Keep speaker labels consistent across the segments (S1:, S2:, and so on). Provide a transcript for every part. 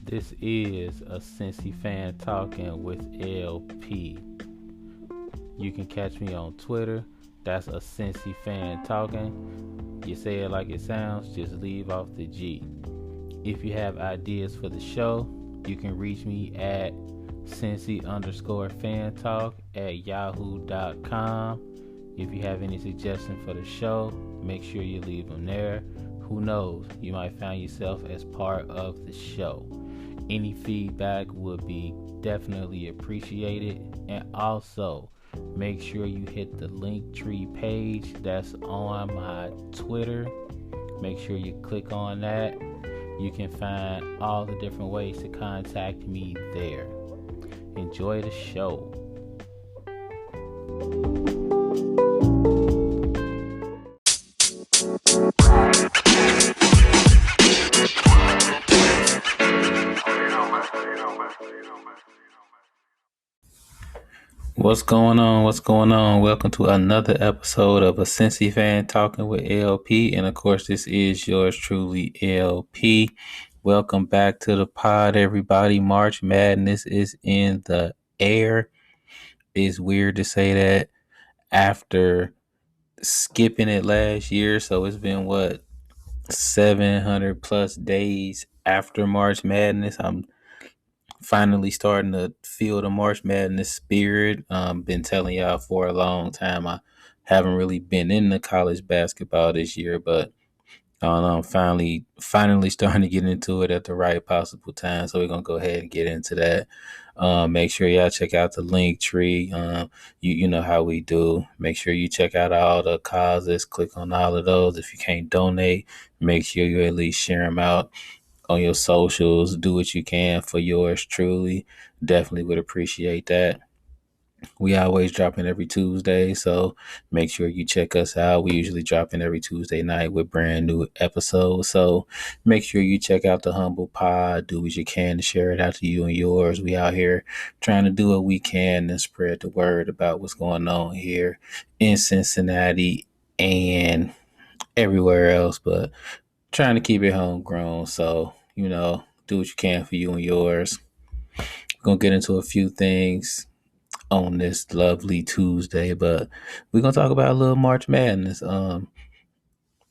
S1: This is a Cincy fan talking with LP. You can catch me on Twitter. That's a Cincy fan talking. You say it like it sounds, just leave off the G. If you have ideas for the show, you can reach me at Cincy_fan talk at yahoo.com. If you have any suggestions for the show, make sure you leave them there. Who knows, you might find yourself as part of the show. Any feedback would be definitely appreciated. And also, make sure you hit the Linktree page that's on my Twitter. Make sure you click on that. You can find all the different ways to contact me there. Enjoy the show. What's going on? What's going on? Welcome to another episode of a Cincy fan talking with LP. And of course, this is yours truly, LP. Welcome back to the pod, everybody. March Madness is in the air. It's weird to say that after skipping it last year. So it's been 700 plus days after March Madness. I'm finally starting to feel the March Madness spirit. Been telling y'all for a long time I haven't really been into college basketball this year, but I'm finally starting to get into it at the right possible time. So we're gonna go ahead and get into that. Make sure y'all check out the Linktree. You know how we do. Make sure you check out all the causes. Click on all of those. If you can't donate, make sure you at least share them out on your socials. Do what you can for yours truly. Definitely would appreciate that. We always dropping every Tuesday, so make sure you check us out. We usually dropping every Tuesday night with brand new episodes. So make sure you check out the Humble Pod. Do what you can to share it out to you and yours. We out here trying to do what we can and spread the word about what's going on here in Cincinnati and everywhere else, but trying to keep it homegrown. So, do what you can for you and yours. We're going to get into a few things on this lovely Tuesday, but we're going to talk about a little March Madness.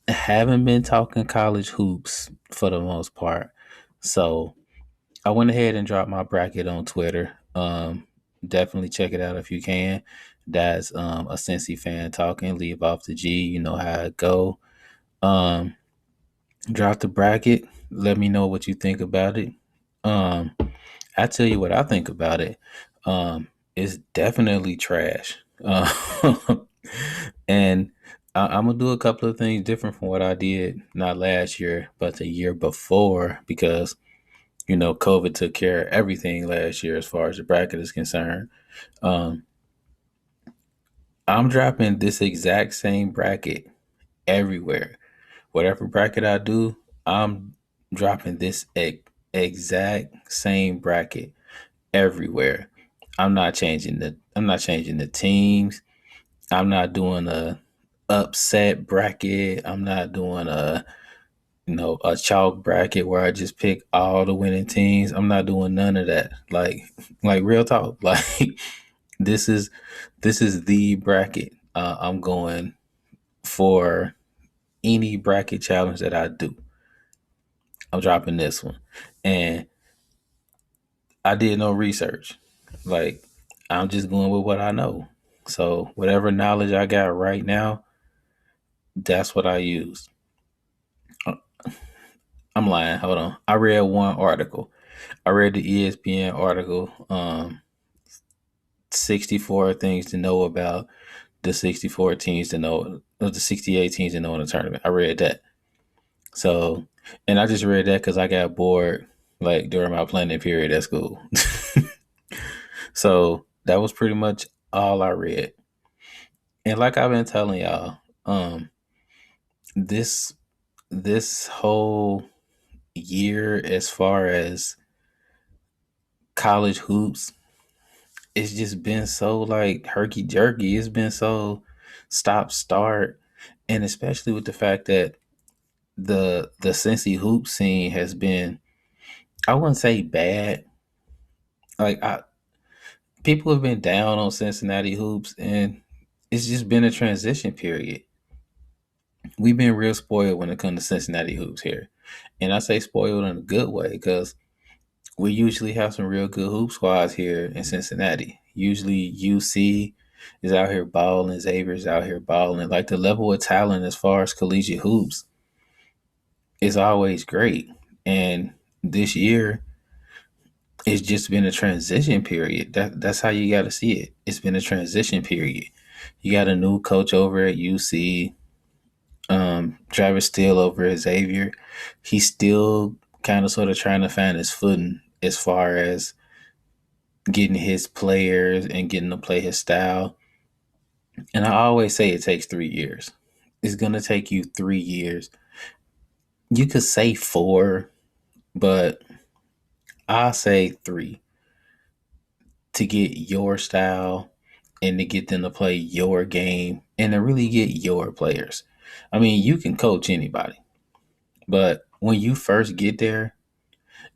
S1: Haven't been talking college hoops for the most part. So I went ahead and dropped my bracket on Twitter. Definitely check it out if you can. That's a Cincy fan talking. Leave off the G. You know how it go. Drop the bracket. Let me know what you think about it. I tell you what I think about it. It's definitely trash. And I'm gonna do a couple of things different from what I did not last year, but the year before, because COVID took care of everything last year as far as the bracket is concerned. Um, I'm dropping this exact same bracket everywhere. Whatever bracket I do, I'm dropping this exact same bracket everywhere. I'm not changing the teams. I'm not doing a upset bracket. I'm not doing a chalk bracket where I just pick all the winning teams. I'm not doing none of that. Like real talk. Like this is the bracket. I'm going for any bracket challenge that I do. I'm dropping this one. And I did no research. Like, I'm just going with what I know. So, whatever knowledge I got right now, that's what I use. I'm lying. Hold on. I read one article. I read the ESPN article, 64 things to know about the 64 teams to know, the 68 teams to know in the tournament. I read that. So, and I just read that because I got bored like during my planning period at school. So that was pretty much all I read. And like I've been telling y'all, this this whole year as far as college hoops, it's just been so like herky jerky. It's been so stop start, and especially with the fact that the Cincy hoop scene has been I wouldn't say bad. Like people have been down on Cincinnati hoops, and it's just been a transition period. We've been real spoiled when it comes to Cincinnati hoops here, and I say spoiled in a good way because we usually have some real good hoop squads here in Cincinnati. Usually UC is out here balling, Xavier's out here balling. Like the level of talent as far as collegiate hoops is always great. And this year it's just been a transition period. That's how you gotta see it. It's been a transition period. You got a new coach over at UC, Travis Steele over at Xavier. He's still kind of sort of trying to find his footing as far as getting his players and getting to play his style. And I always say it takes 3 years. It's gonna take you 3 years. You could say four, but I say three to get your style and to get them to play your game and to really get your players. I mean, you can coach anybody, but when you first get there,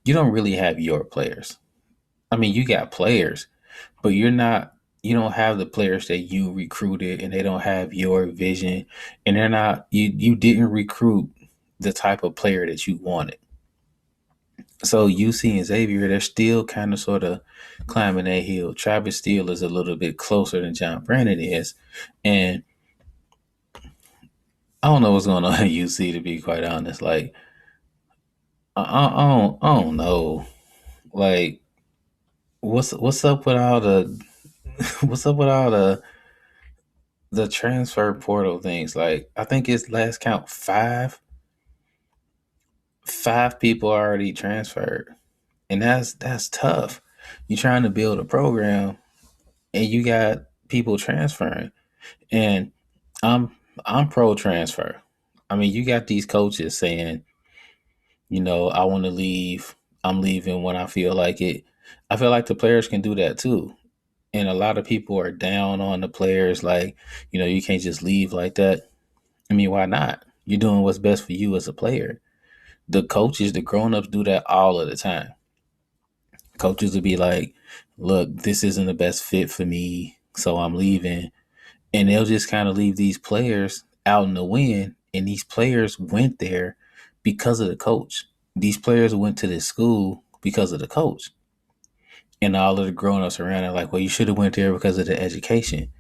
S1: you don't really have your players. I mean, you got players, but you don't have the players that you recruited and they don't have your vision and they're not you didn't recruit the type of player that you wanted. So UC and Xavier, they're still kind of sort of climbing that hill. Travis Steele is a little bit closer than John Brandon is. And I don't know what's going on at UC, to be quite honest. Like I don't know. Like what's up with all the what's up with all the transfer portal things? Like I think it's last count five people already transferred, and that's tough. You're trying to build a program, and you got people transferring, and I'm I'm pro transfer. I mean, you got these coaches saying, I want to leave. I'm leaving when I feel like it. I feel like the players can do that too. And a lot of people are down on the players, like, you can't just leave like that. I mean, why not? You're doing what's best for you as a player. The coaches, the grown-ups do that all of the time. Coaches will be like, look, this isn't the best fit for me, so I'm leaving. And they'll just kind of leave these players out in the wind. And these players went there because of the coach. These players went to this school because of the coach. And all of the grown-ups around are like, well, you should have went there because of the education.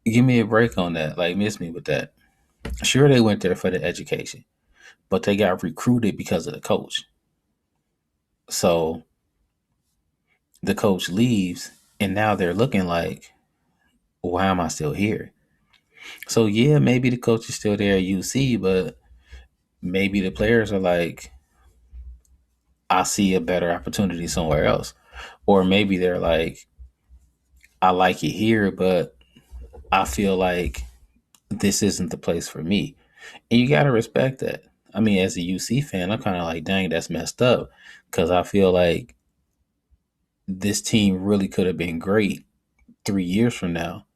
S1: Give me a break on that. Like, miss me with that. Sure, they went there for the education, but they got recruited because of the coach. So the coach leaves, and now they're looking like, why am I still here? So yeah, maybe the coach is still there at UC, but maybe the players are like, I see a better opportunity somewhere else. Or maybe they're like, I like it here, but I feel like this isn't the place for me. And you got to respect that. I mean, as a UC fan, I'm kind of like, dang, that's messed up. Because I feel like this team really could have been great 3 years from now,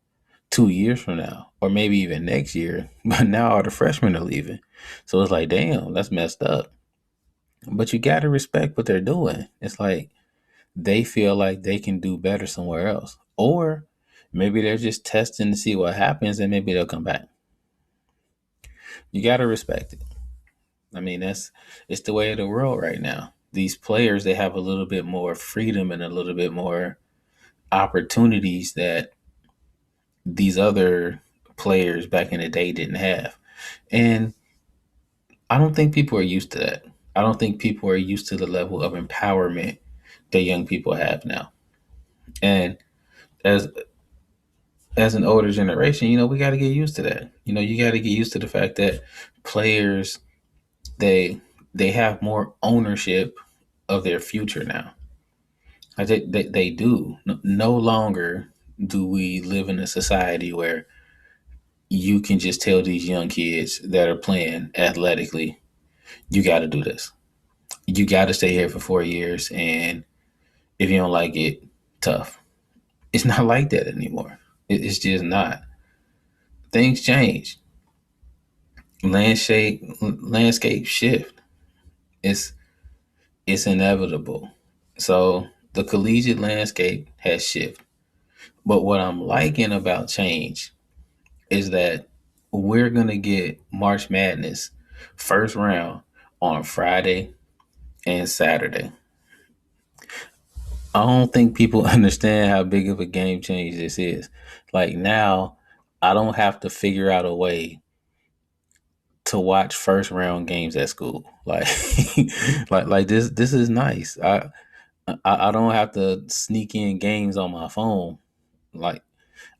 S1: 2 years from now, or maybe even next year. But now all the freshmen are leaving. So it's like, damn, that's messed up. But you got to respect what they're doing. It's like they feel like they can do better somewhere else. Or maybe they're just testing to see what happens and maybe they'll come back. You got to respect it. I mean, it's the way of the world right now. These players, they have a little bit more freedom and a little bit more opportunities that these other players back in the day didn't have. And I don't think people are used to that. I don't think people are used to the level of empowerment that young people have now. And as as an older generation, we got to get used to that. You got to get used to the fact that players they they have more ownership of their future now. They do. No longer do we live in a society where you can just tell these young kids that are playing athletically, you got to do this. You got to stay here for 4 years, and if you don't like it, tough. It's not like that anymore. It's just not. Things change. Landscape shift. It's It's inevitable. So the collegiate landscape has shifted. But what I'm liking about change is that we're gonna get March Madness first round on Friday and Saturday. I don't think people understand how big of a game change this is. Like now, I don't have to figure out a way to watch first round games at school. Like, like this is nice. I don't have to sneak in games on my phone. Like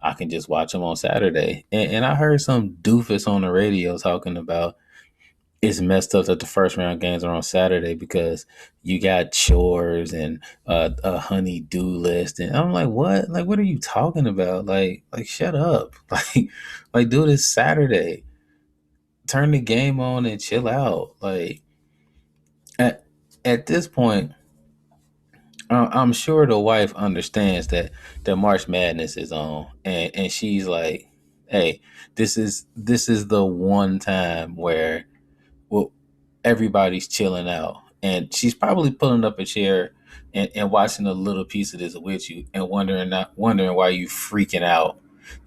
S1: I can just watch them on Saturday. And I heard some doofus on the radio talking about it's messed up that the first round games are on Saturday because you got chores and a honey do list, and I'm like, what? Like, what are you talking about? Like, shut up! Like, do this Saturday. Turn the game on and chill out. Like, at at this point, I'm sure the wife understands that March Madness is on, and she's like, hey, this is the one time where well everybody's chilling out, and she's probably pulling up a chair and watching a little piece of this with you and wondering why you freaking out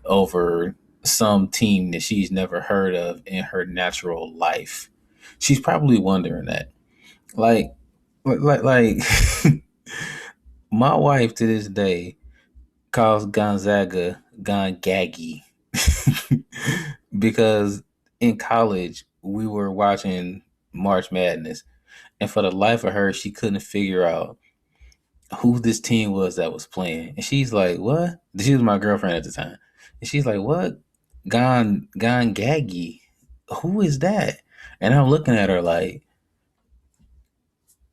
S1: over some team that she's never heard of in her natural life. She's probably wondering that. Like like my wife to this day calls Gonzaga Gongaggy because in college we were watching March Madness, and for the life of her, she couldn't figure out who this team was that was playing. And she's like, "What?" She was my girlfriend at the time, and she's like, "What? Gongaggy? Who is that?" And I'm looking at her like,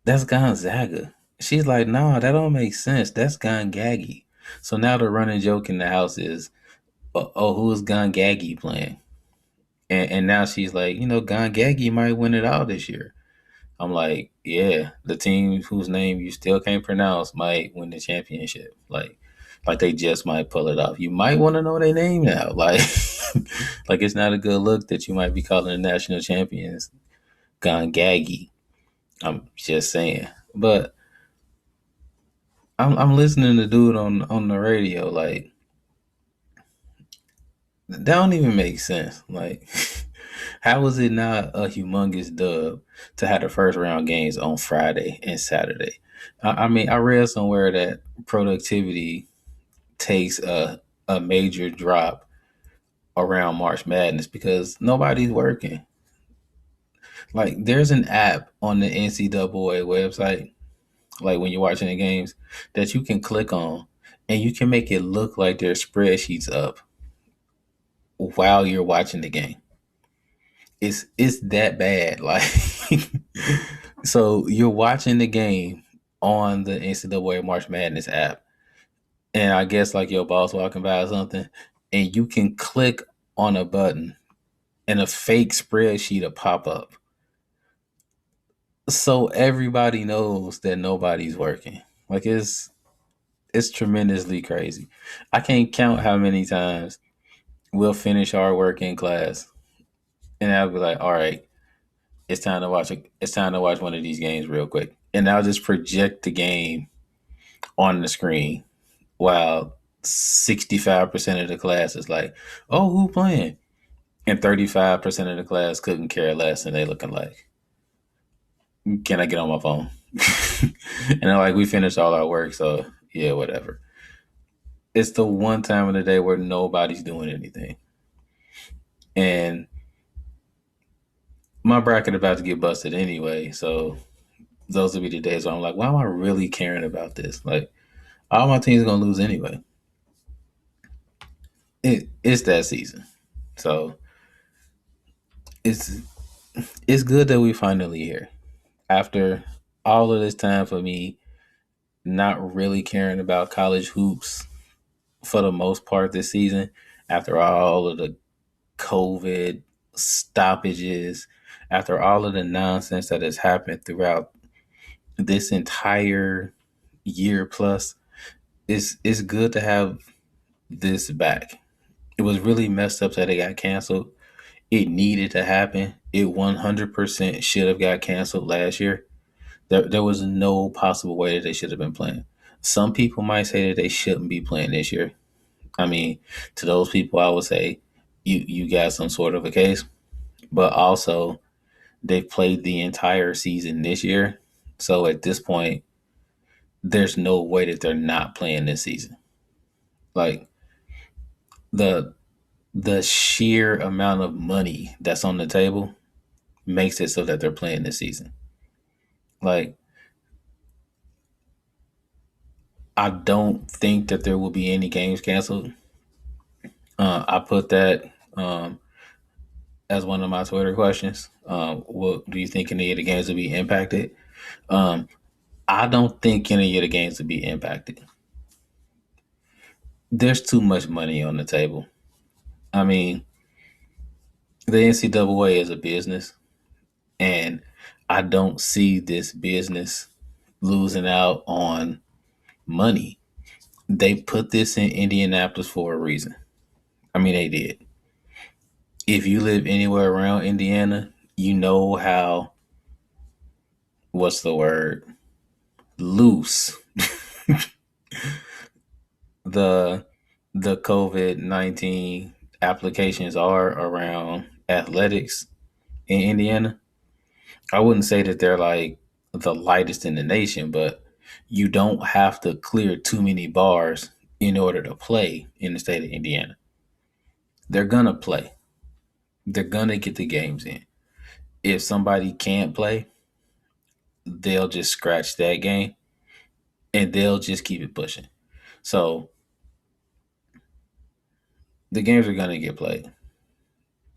S1: "That's Gonzaga." She's like, "No, that don't make sense. That's Gongaggy." So now the running joke in the house is, "Oh, who is Gongaggy playing?" And now she's like, Gongaggy might win it all this year. I'm like, yeah, the team whose name you still can't pronounce might win the championship. Like they just might pull it off. You might want to know their name now. Like, like it's not a good look that you might be calling the national champions Gongaggy. I'm just saying. But I'm listening to dude on the radio. Like that don't even make sense. Like, how was it not a humongous dub to have the first round games on Friday and Saturday? I mean, I read somewhere that productivity takes a major drop around March Madness because nobody's working. Like, there's an app on the NCAA website, like when you're watching the games, that you can click on and you can make it look like there's spreadsheets up while you're watching the game. It's that bad. Like so you're watching the game on the NCAA March Madness app, and I guess like your boss walking by or something, and you can click on a button and a fake spreadsheet will pop up. So everybody knows that nobody's working. Like it's tremendously crazy. I can't count how many times we'll finish our work in class and I'll be like, all right, it's time to watch one of these games real quick. And I'll just project the game on the screen while 65% of the class is like, oh, who playing? And 35% of the class couldn't care less and they looking like, can I get on my phone? And they're like, we finished all our work, so yeah, whatever. It's the one time of the day where nobody's doing anything. And my bracket about to get busted anyway, so those will be the days where I'm like, why am I really caring about this? Like, all my teams are gonna lose anyway. It's that season, so it's it's good that we finally here after all of this time for me not really caring about college hoops for the most part this season. After all of the COVID stoppages, after all of the nonsense that has happened throughout this entire year plus, it's good to have this back. It was really messed up that it got canceled. It needed to happen. It 100% should have got canceled last year. There was no possible way that they should have been playing. Some people might say that they shouldn't be playing this year. I mean, to those people, I would say you got some sort of a case, but also they've played the entire season this year. So at this point, there's no way that they're not playing this season. Like the the sheer amount of money that's on the table makes it so that they're playing this season. Like I don't think that there will be any games canceled. I put that as one of my Twitter questions. What do you think any of the games will be impacted? Um, I don't think any of the games will be impacted. There's too much money on the table. I mean, the NCAA is a business, and I don't see this business losing out on money. They put this in Indianapolis for a reason. I mean, they did. If you live anywhere around Indiana, you know how, what's the word, loose the COVID-19 applications are around athletics in Indiana. I wouldn't say that they're like the lightest in the nation, but you don't have to clear too many bars in order to play in the state of Indiana. They're gonna play. They're gonna get the games in. If somebody can't play, they'll just scratch that game and they'll just keep it pushing. So the games are gonna get played.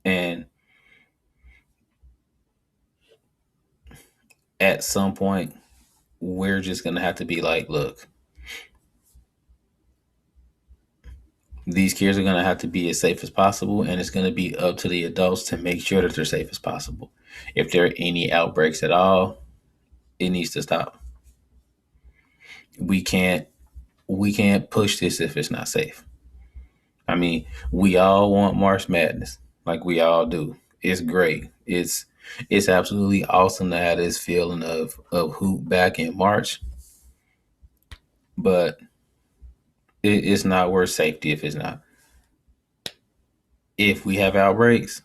S1: And at some point, we're just gonna have to be like, look, these kids are gonna have to be as safe as possible, and it's gonna be up to the adults to make sure that they're safe as possible. If there are any outbreaks at all, it needs to stop. We can't we can't push this if it's not safe. I mean, we all want March Madness, like we all do. It's great. It's absolutely awesome to have this feeling of hoop back in March, but it's not worth safety if it's not. If we have outbreaks,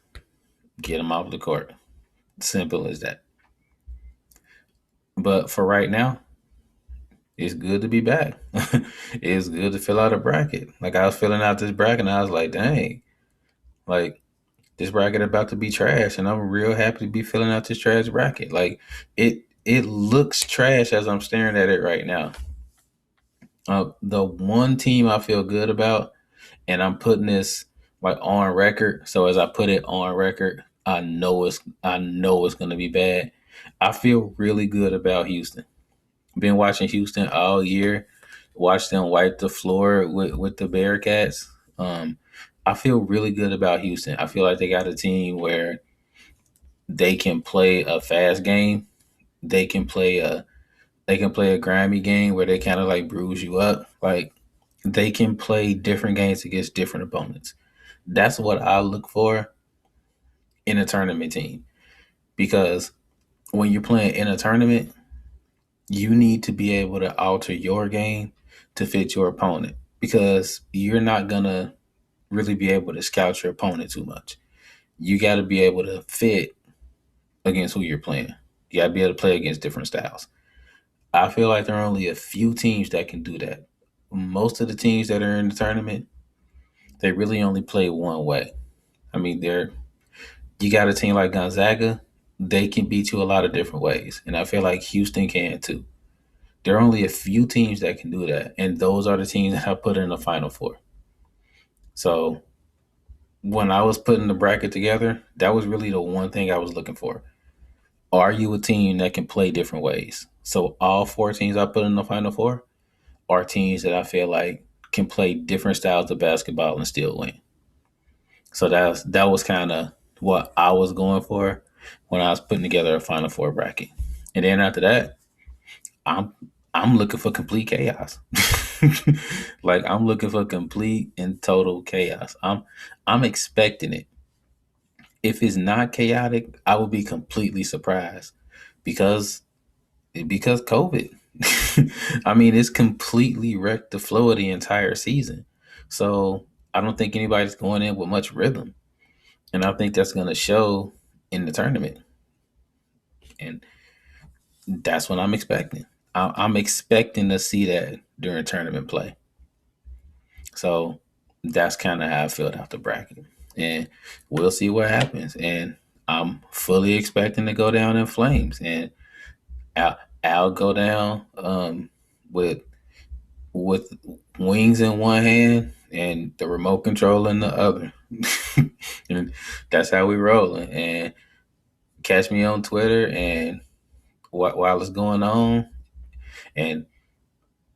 S1: get them off the court. Simple as that. But for right now, it's good to be back. It's good to fill out a bracket. Like I was filling out this bracket, and I was like, dang, like this bracket about to be trash, and I'm real happy to be filling out this trash bracket. Like it looks trash as I'm staring at it right now. The one team I feel good about, and I'm putting this like on record. So as I put it on record, I know it's gonna be bad. I feel really good about Houston. Been watching Houston all year. Watched them wipe the floor with the Bearcats. I feel really good about Houston. I feel like they got a team where they can play a fast game. They can play a grimy game where they kind of like bruise you up. Like they can play different games against different opponents. That's what I look for in a tournament team because when you're playing in a tournament, you need to be able to alter your game to fit your opponent because you're not gonna really be able to scout your opponent too much. You got to be able to fit against who you're playing. You got to be able to play against different styles. I feel like there are only a few teams that can do that. Most of the teams that are in the tournament, they really only play one way. I mean, you got a team like Gonzaga, they can beat you a lot of different ways, and I feel like Houston can too. There are only a few teams that can do that, and those are the teams that I put in the Final Four. So when I was putting the bracket together, that was really the one thing I was looking for. Are you a team that can play different ways? So all four teams I put in the Final Four are teams that I feel like can play different styles of basketball and still win. So that was kind of what I was going for when I was putting together a Final Four bracket. And then after that, I'm I'm looking for complete chaos. Like I'm looking for complete and total chaos. I'm expecting it. If it's not chaotic, I will be completely surprised because because COVID. I mean, it's completely wrecked the flow of the entire season. So I don't think anybody's going in with much rhythm, and I think that's going to show in the tournament, and that's what I'm expecting. I'm expecting to see that during tournament play. So that's kind of how I felt after bracket, and we'll see what happens. And I'm fully expecting to go down in flames, and I'll go down with with wings in one hand and the remote control in the other. And that's how we rolling. And catch me on Twitter and while it's going on, and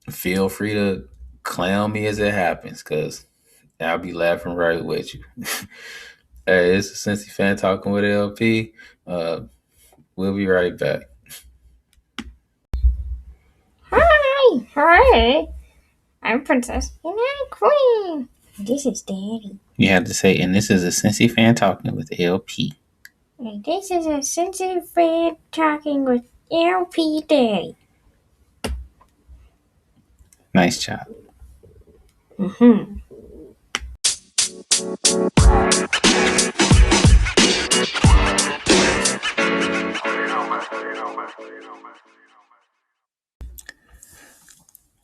S1: feel free to clown me as it happens, because I'll be laughing right with you. Hey, it's a Cincy fan talking with LP. Uh, we'll be right back.
S2: Hi, hi. I'm Princess and I'm Queen. This is Daddy.
S1: You have to say, and this is a Cincy fan talking with LP.
S2: And this is a sensitive fan talking with LP Daddy.
S1: Nice job.
S2: Mm-hmm.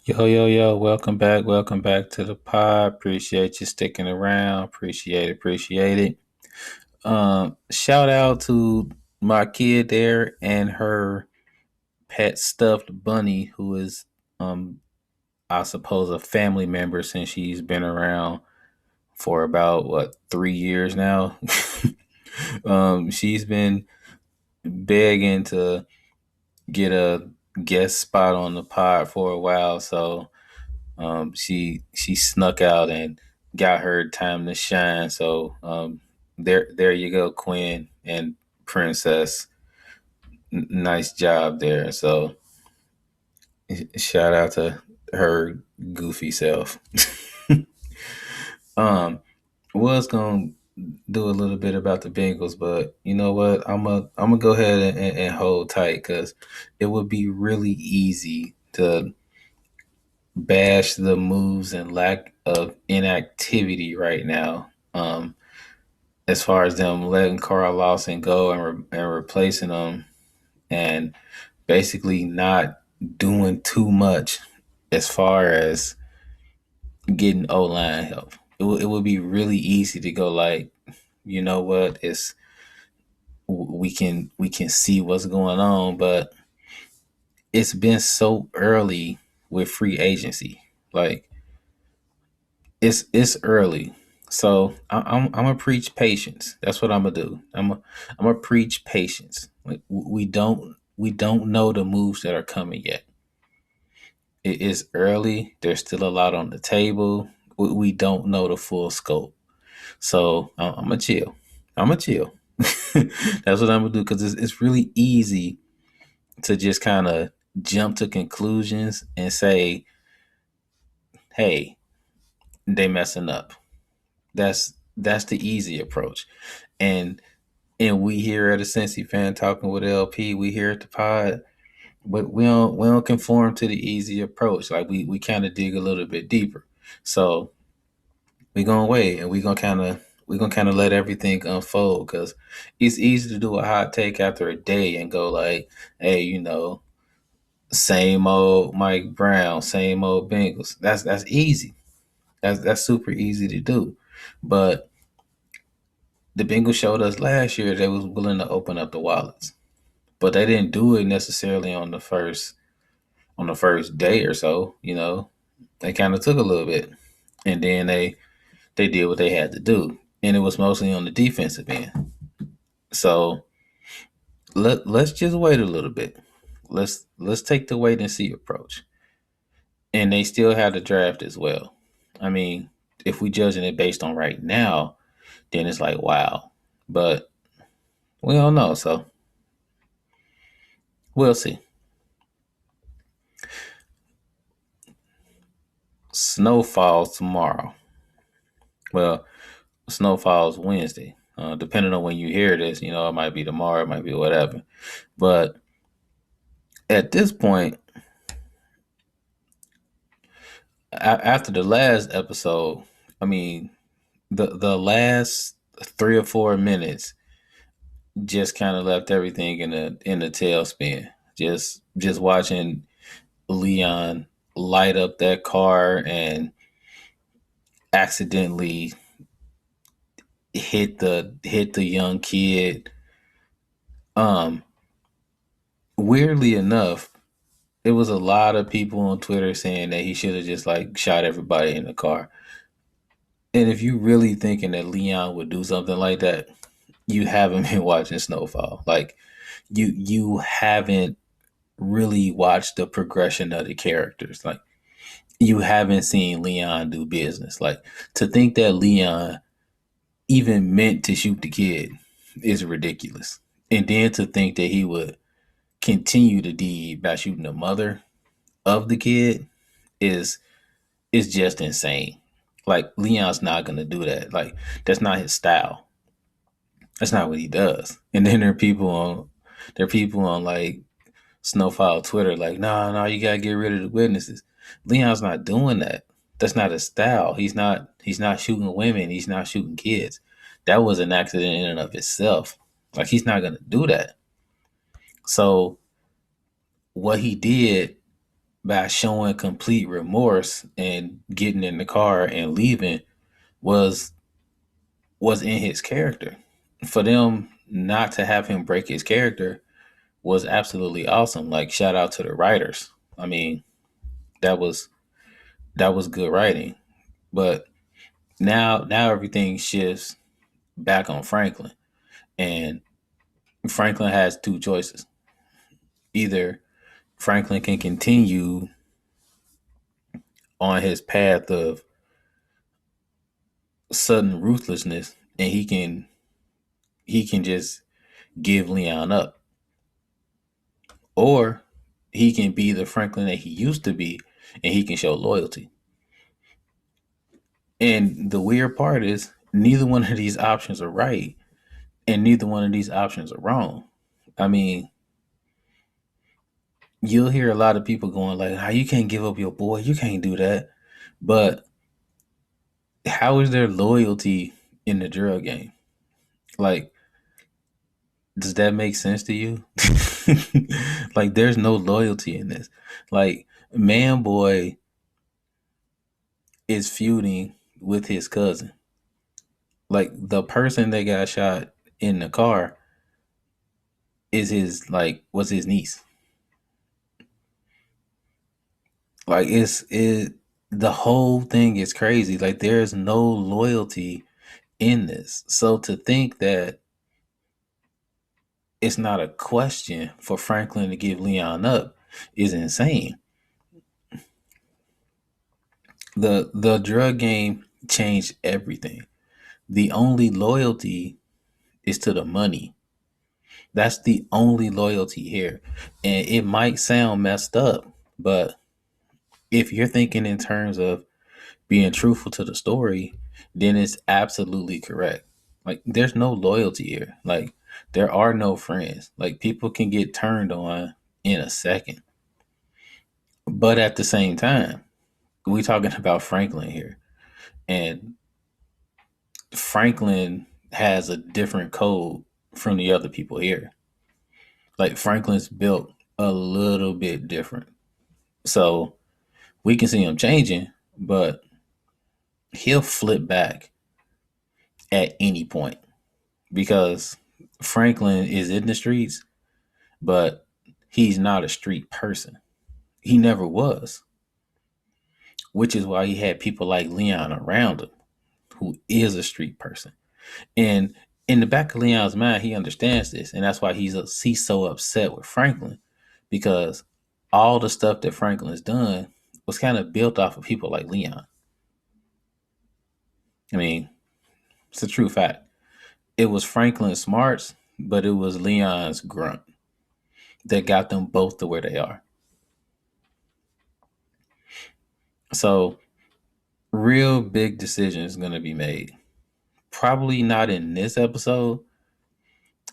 S1: Yo, yo, yo, welcome back to the pod. Appreciate you sticking around. Appreciate it. Shout out to my kid there and her pet stuffed bunny, who is, I suppose, a family member since she's been around for about, what, 3 years now. She's been begging to get a guest spot on the pod for a while, so she snuck out and got her time to shine. So there you go, Quinn and Princess. Nice job there. So shout out to her goofy self. um, was gonna do a little bit about the Bengals, but you know what? I'm gonna go ahead and hold tight, because it would be really easy to bash the moves and lack of inactivity right now. As far as them letting Carl Lawson go and replacing him, and basically not doing too much as far as getting O line help. It would be really easy to go like, you know what, it's we can see what's going on, but it's been so early with free agency. Like, it's early, so I'm gonna preach patience. That's what I'm gonna do. I'm gonna preach patience. Like, we don't know the moves that are coming yet. It is early. There's still a lot on the table. We don't know the full scope. So I'm gonna chill. I'm gonna chill. That's what I'm gonna do, because it's really easy to just kind of jump to conclusions and say, "Hey, they messing up." That's the easy approach. And we here at a Cincy fan talking with LP, we here at the pod, but we don't conform to the easy approach. Like, we kind of dig a little bit deeper. So we gonna wait, and we gonna kind of let everything unfold, because it's easy to do a hot take after a day and go like, hey, same old Mike Brown, same old Bengals. That's easy. That's super easy to do. But the Bengals showed us last year they was willing to open up the wallets, but they didn't do it necessarily on the first day or so. They kind of took a little bit, and then they did what they had to do, and it was mostly on the defensive end. So let's just wait a little bit. Let's take the wait and see approach, and they still have the draft as well. I mean, if we judging it based on right now, then it's like, wow, but we don't know, so we'll see. Snow falls tomorrow. Well, snow falls Wednesday. Depending on when you hear this, it might be tomorrow, it might be whatever. But at this point, after the last episode, I mean, the last 3 or 4 minutes just kind of left everything in a tailspin. Just watching Leon light up that car and accidentally hit the young kid. Um, Weirdly enough, it was a lot of people on Twitter saying that he should have just like shot everybody in the car. And if you really thinking that Leon would do something like that, you haven't been watching Snowfall. Like you haven't really watched the progression of the characters. Like you haven't seen Leon do business. Like to think that Leon even meant to shoot the kid is ridiculous. And then to think that he would continue the deed by shooting the mother of the kid is just insane. Like Leon's not gonna do that. Like that's not his style. That's not what he does. And then there are people on like Snowfall Twitter like, no, you gotta get rid of the witnesses. Leon's not doing that. That's not his style. He's not shooting women. He's not shooting kids. That was an accident in and of itself. Like he's not gonna do that. So what he did by showing complete remorse and getting in the car and leaving was in his character. For them not to have him break his character was absolutely awesome. Like shout out to the writers. I mean, that was good writing. But now everything shifts back on Franklin. And Franklin has two choices. Either Franklin can continue on his path of sudden ruthlessness and he can just give Leon up. Or he can be the Franklin that he used to be and he can show loyalty. And the weird part is neither one of these options are right and neither one of these options are wrong. I mean, you'll hear a lot of people going like, "How you can't give up your boy? You can't do that." But how is there loyalty in the drug game? Like, does that make sense to you? Like, there's no loyalty in this. Like, Man Boy is feuding with his cousin. Like, the person that got shot in the car is was his niece. Like, the whole thing is crazy. Like, there's no loyalty in this. So to think that it's not a question for Franklin to give Leon up is insane. The drug game changed everything. The only loyalty is to the money. That's the only loyalty here. And it might sound messed up, but if you're thinking in terms of being truthful to the story, then it's absolutely correct. Like there's no loyalty here. Like there are no friends. Like people can get turned on in a second. But at the same time, we talking about Franklin here. And Franklin has a different code from the other people here. Like Franklin's built a little bit different. So we can see him changing, but he'll flip back at any point because Franklin is in the streets, but he's not a street person. He never was, which is why he had people like Leon around him, who is a street person. And in the back of Leon's mind, he understands this, and that's why he's so upset with Franklin because all the stuff that Franklin has done was kind of built off of people like Leon. I mean, it's a true fact. It was Franklin's smarts, but it was Leon's grunt that got them both to where they are. So, real big decisions going to be made. Probably not in this episode,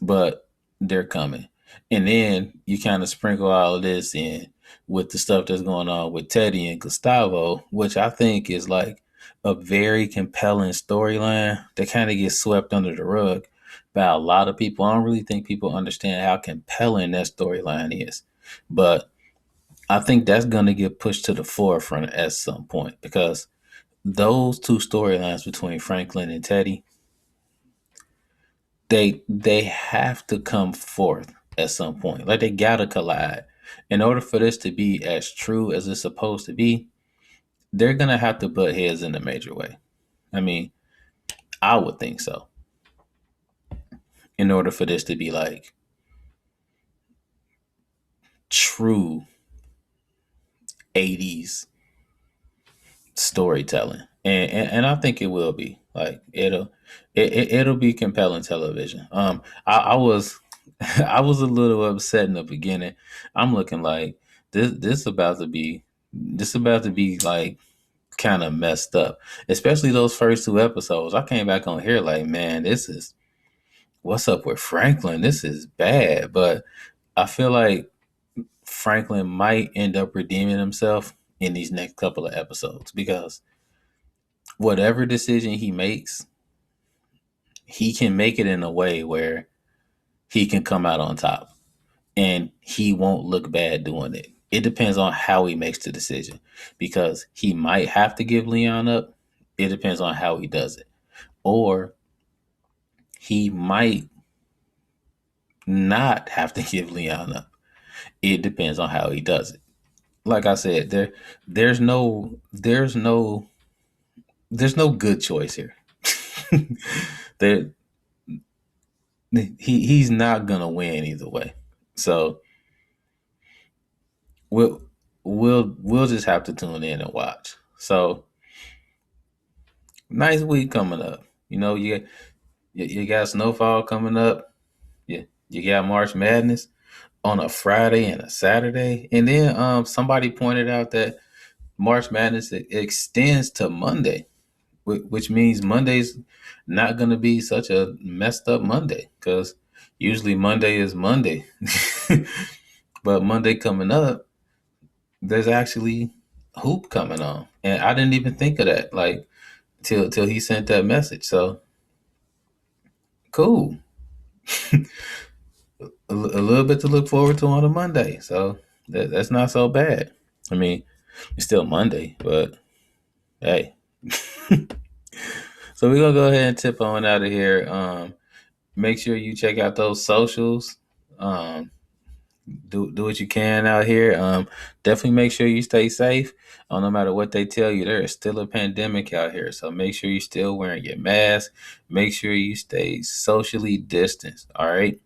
S1: but they're coming. And then you kind of sprinkle all of this in with the stuff that's going on with Teddy and Gustavo, which I think is like a very compelling storyline that kind of gets swept under the rug by a lot of people. I don't really think people understand how compelling that storyline is. But I think that's going to get pushed to the forefront at some point because those two storylines between Franklin and Teddy, they have to come forth at some point. Like they gotta collide. In order for this to be as true as it's supposed to be, they're gonna have to butt heads in a major way. I mean, I would think so. In order for this to be like true 80s storytelling. And I think it will be. Like it'll be compelling television. I was I was a little upset in the beginning. I'm looking like this about to be like kind of messed up. Especially those first two episodes. I came back on here like, man, this is what's up with Franklin? This is bad. But I feel like Franklin might end up redeeming himself in these next couple of episodes because whatever decision he makes, he can make it in a way where he can come out on top and he won't look bad doing it. It depends on how he makes the decision because he might have to give Leon up. It depends on how he does it. Or he might not have to give Leon up. It depends on how he does it. Like I said, there's no good choice here. there he's not gonna win either way. So we'll we'll just have to tune in and watch. So nice week coming up. You know, you got Snowfall coming up. You got March Madness on a Friday and a Saturday, and then somebody pointed out that March Madness extends to Monday, which means Monday's not going to be such a messed up Monday because usually Monday is Monday, but Monday coming up, there's actually hoop coming on, and I didn't even think of that like till he sent that message. So cool, a little bit to look forward to on a Monday. So that's not so bad. I mean, it's still Monday, but hey. So we're gonna go ahead and tip on out of here. Make sure you check out those socials. Um, do what you can out here. Definitely make sure you stay safe. No matter what they tell you, there is still a pandemic out here. So make sure you're still wearing your mask. Make sure you stay socially distanced. All right.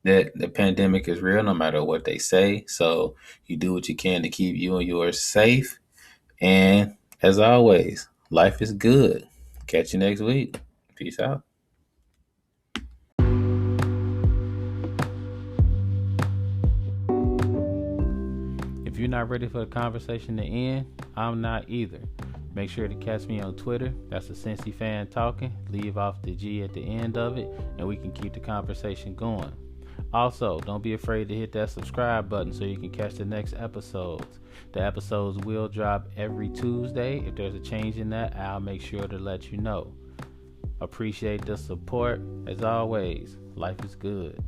S1: That the pandemic is real, no matter what they say. So you do what you can to keep you and yours safe. And as always, life is good. Catch you next week. Peace out. If you're not ready for the conversation to end, I'm not either. Make sure to catch me on Twitter. That's a Cincy fan talking. Leave off the G at the end of it, and we can keep the conversation going. Also, don't be afraid to hit that subscribe button so you can catch the next episodes. The episodes will drop every Tuesday. If there's a change in that, I'll make sure to let you know. Appreciate the support. As always, life is good.